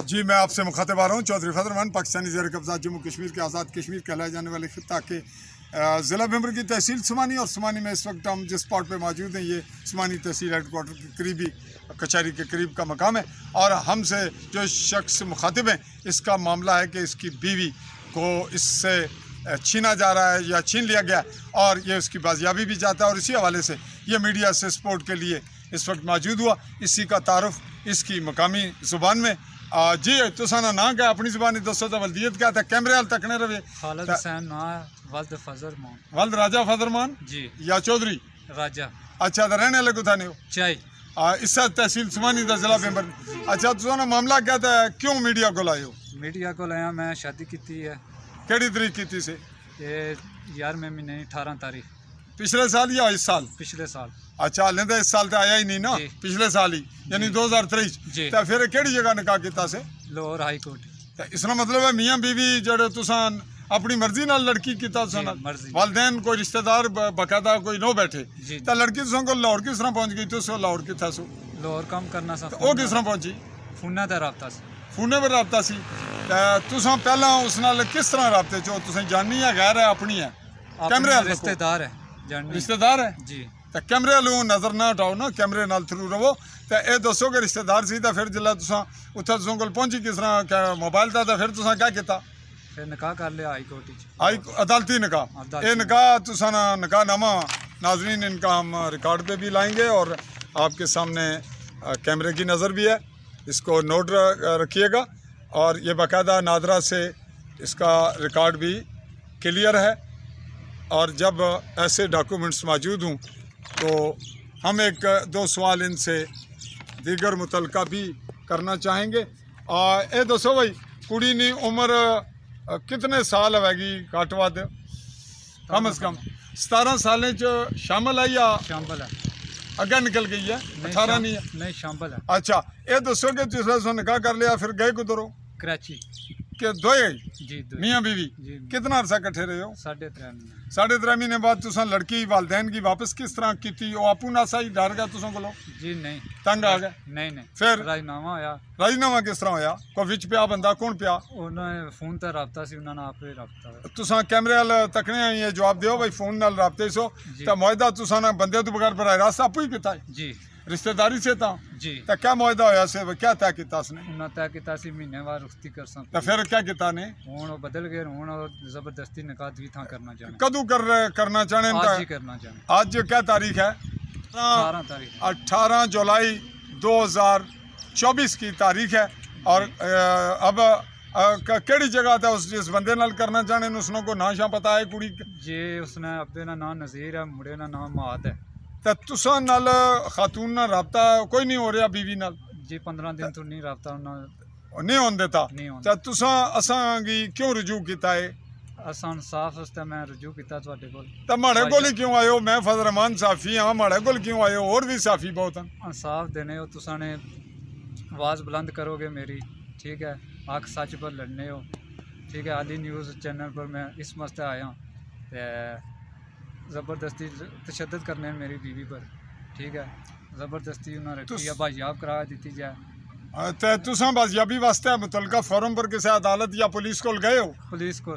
जी, मैं आपसे मुखातिब आ रहा हूँ। चौधरी फजल रहमान, पाकिस्तानी ज़ेर कब्ज़ा जम्मू कश्मीर के आज़ाद कश्मीर कहलाए जाने वाले खित्ता के ज़िला भीमर की तहसील समानी और समानी में इस वक्त हम जिस स्पॉट पे मौजूद हैं ये समानी तहसील हेडकोार्टर के करीबी कचहरी के करीब का मकाम है। और हमसे जो शख्स मुखातिब हैं इसका मामला है कि इसकी बीवी को इससे छीना जा रहा है या छीन लिया गया और ये उसकी बाजियाबी भी चाहता है और इसी हवाले से ये मीडिया से सपोर्ट के लिए इस वक्त मौजूद हुआ। इसी का तारुफ इसकी मकामी ज़ुबान में जी तुसाना ना क्या अपनी ज़ुबानी दसो तो वल्दियत क्या था कैमरे हाल तकने रवे खालिद हुसैन ना वल्द फजर मान वल्द राजा फजरमान जी या चौधरी राजा अच्छा तो रहने वाले कुथा ने हो चाय इससे तहसील सुमानी का जिला मेंबर अच्छा तुसाना मामला क्या था क्यों मीडिया को लाए हो मीडिया को लाया मैं शादी की है केड़ी तरीक की से ये 11वें महीने 18 तारीख पिछले साल या इस साल पिछले साल अच्छा हाले तो इस साल तो आया ही नहीं ना जी। पिछले साल ही यानी 2023 जी। तो फिर केड़ी जगह निकाह किता से लाहौर हाई कोर्ट तो इसका मतलब है मियाँ बीवी जड़े तुसान अपनी मर्जी नाल लड़की किता जी, मर्जी। वालदैन कोई रिश्तेदार बकायदा कोई नो बैठे जी। तो लड़की तुसां को लाहौर किस तरह पहुंच गई तुस लाहौर किथा सो लाहौर कम करना सा वो किस तरह पहुंची फोना दा राबता सी फोने पर राबता सी ते तुसां पहला उस नाल किस तरह राबते चो तुसें जाननी है गैर है अपनी है कैमरे अपने हाल रिश्तेदार है जाननी रिश्तेदार है जी तो कैमरे वालों नज़र ना हटाओ ना कैमरे नाल थ्रू रवो तो ये दसो कि रिश्तेदार सी तो फिर जिला तुसां उत्थे तुसां कोल पहुंची किस तरह क्या मोबाइल था तो फिर तुसां क्या किया फिर निकाह कर लिया हाई कोर्ट च आई अदालती निकाह अदालती ये निकाह तुसां निकाह नामा नाजरीन इनका हम रिकॉर्ड पे भी लाएंगे और आपके सामने कैमरे की नज़र भी है इसको नोट रखिएगा और ये बाकायदा नादरा से इसका रिकॉर्ड भी क्लियर है और जब ऐसे डॉक्यूमेंट्स मौजूद हों तो हम एक दो सवाल इनसे दीगर मुतलका भी करना चाहेंगे। ये दसो भाई कुड़ी नी उम्र कितने साल हैगी घट वध कम अज़ कम 17 सालें च शामिल है या शामिल है अगर निकल गई है 18 नहीं है नहीं शामिल है अच्छा ये दसो कि जिसने निकाह कर लिया फिर गए कुदरो कराची कि दोए जी मियाँ बीवी जी कितना अरसा कट्ठे रहे हो 3.5 महीने 3.5 महीने बाद तुसा लड़की वालदैन की वापस किस तरह की थी वो आपू नासा ही डर गया तुसा को जी नहीं तंग आ गए नहीं फिर राजनामा होया राजीनामा किस तरह होया कोई विच पिया बंदा कौन पिया उन्होंने फोन ते राबता सी उन्होंने आपे राबता होया तुसा कैमरे वाल तकने ये जवाब दियो भाई फोन नाल राबते सो जी। तो मुआहदा तुसा ना बंदे तो बगैर बराह रास्त आपू ही किता है जी रिश्तेदारी से था जी तो क्या मुआहदा होया से क्या तय किया उसने उन्होंने तय किया सी महीने बाद रुखती कर तो सकते फिर क्या किया ने हूँ वो बदल गए हूँ वो जबरदस्ती निकाह दी था करना चाहने कदू करना चाहने आज ही करना चाहने आज क्या तारीख है 18 तारीख 18 जुलाई 2024 की तारीख है और अब केड़ी जगह था उस जिस बंदे नाल करना चाहने उसनों को ना शा पता है कुड़ी जे उसने अब्बे ना नाम नज़ीर है मुड़े ना नाम माद है तो तुसा नाल खातून नाल राबता कोई नहीं हो रहा बीवी नाल जी 15 दिन तो नहीं राबता उन्होंने नहीं होन देता नहीं होन तो तुसा असां गी क्यों रुजू किया है असान साफ वास्ते मैं रजू किया ਤੁਹਾਡੇ ਕੋਲ तो माड़े कोल ही क्यों आए हो मैं फजल रहमान साफी हाँ माड़े कोल क्यों आए हो और भी साफी बहुत हैं इंसाफ देने हो तुसा ने आवाज़ बुलंद करोगे मेरी ठीक है हक सच पर लड़ने हो ठीक है आली न्यूज़ चैनल पर मैं इस वास्ते आया तो ज़बरदस्ती तशद्दुद करने मेरी बीवी पर ठीक है ज़बरदस्ती उन्होंने रखी है बाजियाब करा दी जाए तो तुसा बाजियाबी वास्ते मुतलका फोरम पर किसी अदालत या पुलिस को गए हो पुलिस को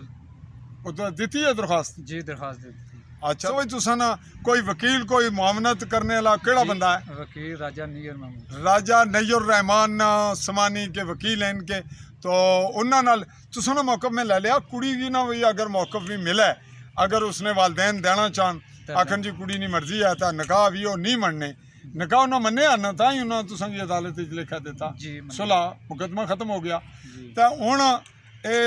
दी है दरखास्त जी दरखास्त दे दी अच्छा भाई तुसा ना कोई वकील कोई मुआवनत करने वाला केड़ा बंदा है वकील राजा नीर महमूद राजा नैयर रहमान समानी के वकील हैं इनके तो उन्होंने नाल तुसा ना मौकफ में ले लिया कुड़ी की ना भी अगर मौकफ भी मिला है अगर उसने वालदैन देना चाहन आखन जी कुड़ी नहीं मर्जी है तो निकाह भी वो नहीं मनने निकाह उन्होंने मन्ने आना था ही उन्होंने तुसा की अदालत लिखा देता जी सुलह मुकदमा खत्म हो गया जी तो हुण ये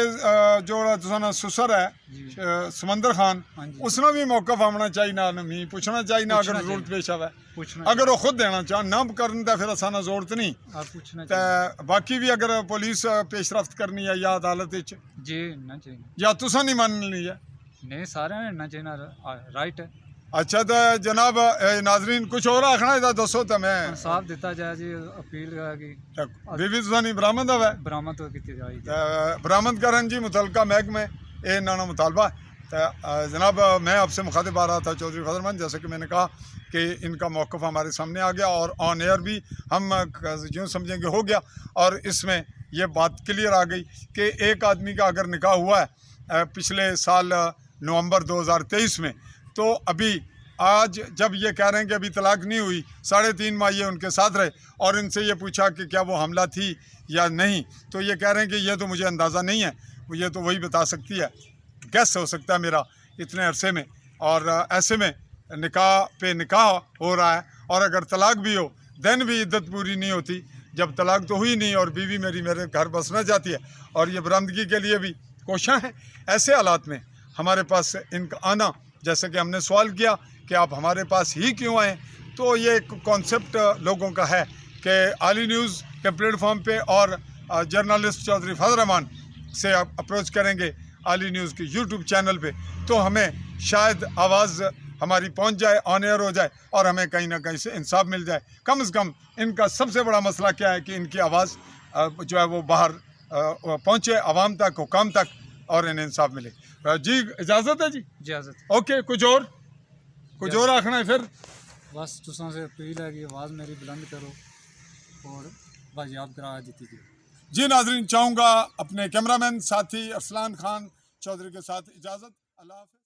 जो तुसा ना सुसर है जी समंदर खान हाँ जी उसने भी मौकफ आना चाहिए ना मी पूछना चाहिए ना अगर पूछना जरूरत पेश आवे पूछना अगर वो खुद देना चाह ना करन तो फिर असाना जरूरत नहीं आप पूछना तो बाकी भी अगर पुलिस पेशरफ्त करनी है या अदालत विच जी ना चाहिए या तुसा नहीं माननी है नहीं सारे ना चाहिए राइट है अच्छा तो जनाब नाजरीन कुछ और आखना है दसो तो मैं इंसाफ दिता जाए जी अपील की बीबी तुसा नहीं बरामद है बरामद की जाए बरामद करन जी मुतलका महकमे ये नाना मुतालबा तो जनाब मैं आपसे मुखातिब आ रहा था चौधरी फजल रहमान जैसे कि मैंने कहा कि इनका मौक़िफ़ हमारे सामने आ गया और ऑन एयर भी हम यूँ समझेंगे हो गया और इसमें ये बात क्लियर आ गई कि एक आदमी का अगर निकाह हुआ है पिछले साल नवंबर 2023 में, तो अभी आज जब ये कह रहे हैं कि अभी तलाक नहीं हुई, 3.5 माह ये उनके साथ रहे और इनसे ये पूछा कि क्या वो हमला थी या नहीं, तो ये कह रहे हैं कि ये तो मुझे अंदाज़ा नहीं है, ये तो वही बता सकती है, गैस हो सकता है मेरा इतने अरसे में। और ऐसे में निकाह पे निकाह हो रहा है, और अगर तलाक भी हो देन भी इद्दत पूरी नहीं होती, जब तलाक तो हुई नहीं और बीवी मेरी मेरे घर बसना चाहती है और ये बरामदगी के लिए भी कोशिश है। ऐसे हालात में हमारे पास इनका आना, जैसे कि हमने सवाल किया कि आप हमारे पास ही क्यों आए, तो ये एक कॉन्सेप्ट लोगों का है कि आली न्यूज़ के प्लेटफॉर्म पे और जर्नलिस्ट चौधरी फजल रहमान से आप अप्रोच करेंगे आली न्यूज़ के यूट्यूब चैनल पे, तो हमें शायद आवाज़ हमारी पहुंच जाए, ऑन एयर हो जाए और हमें कहीं ना कहीं से इंसाफ मिल जाए। कम से कम इनका सबसे बड़ा मसला क्या है कि इनकी आवाज़ जो है वो बाहर पहुंचे, आवाम तक, हुकाम तक, और इन्हें इंसाफ मिले। जी इजाज़त है जी? इजाज़त। ओके, कुछ और आखना है फिर? बस तुसां से अपील है कि आवाज़ मेरी बुलंद करो और बाजियाब करा देती थी। जी नाजरीन, चाहूँगा अपने कैमरामैन साथी अरसलान खान चौधरी के साथ इजाज़त। अल्लाह हाफ़िज़।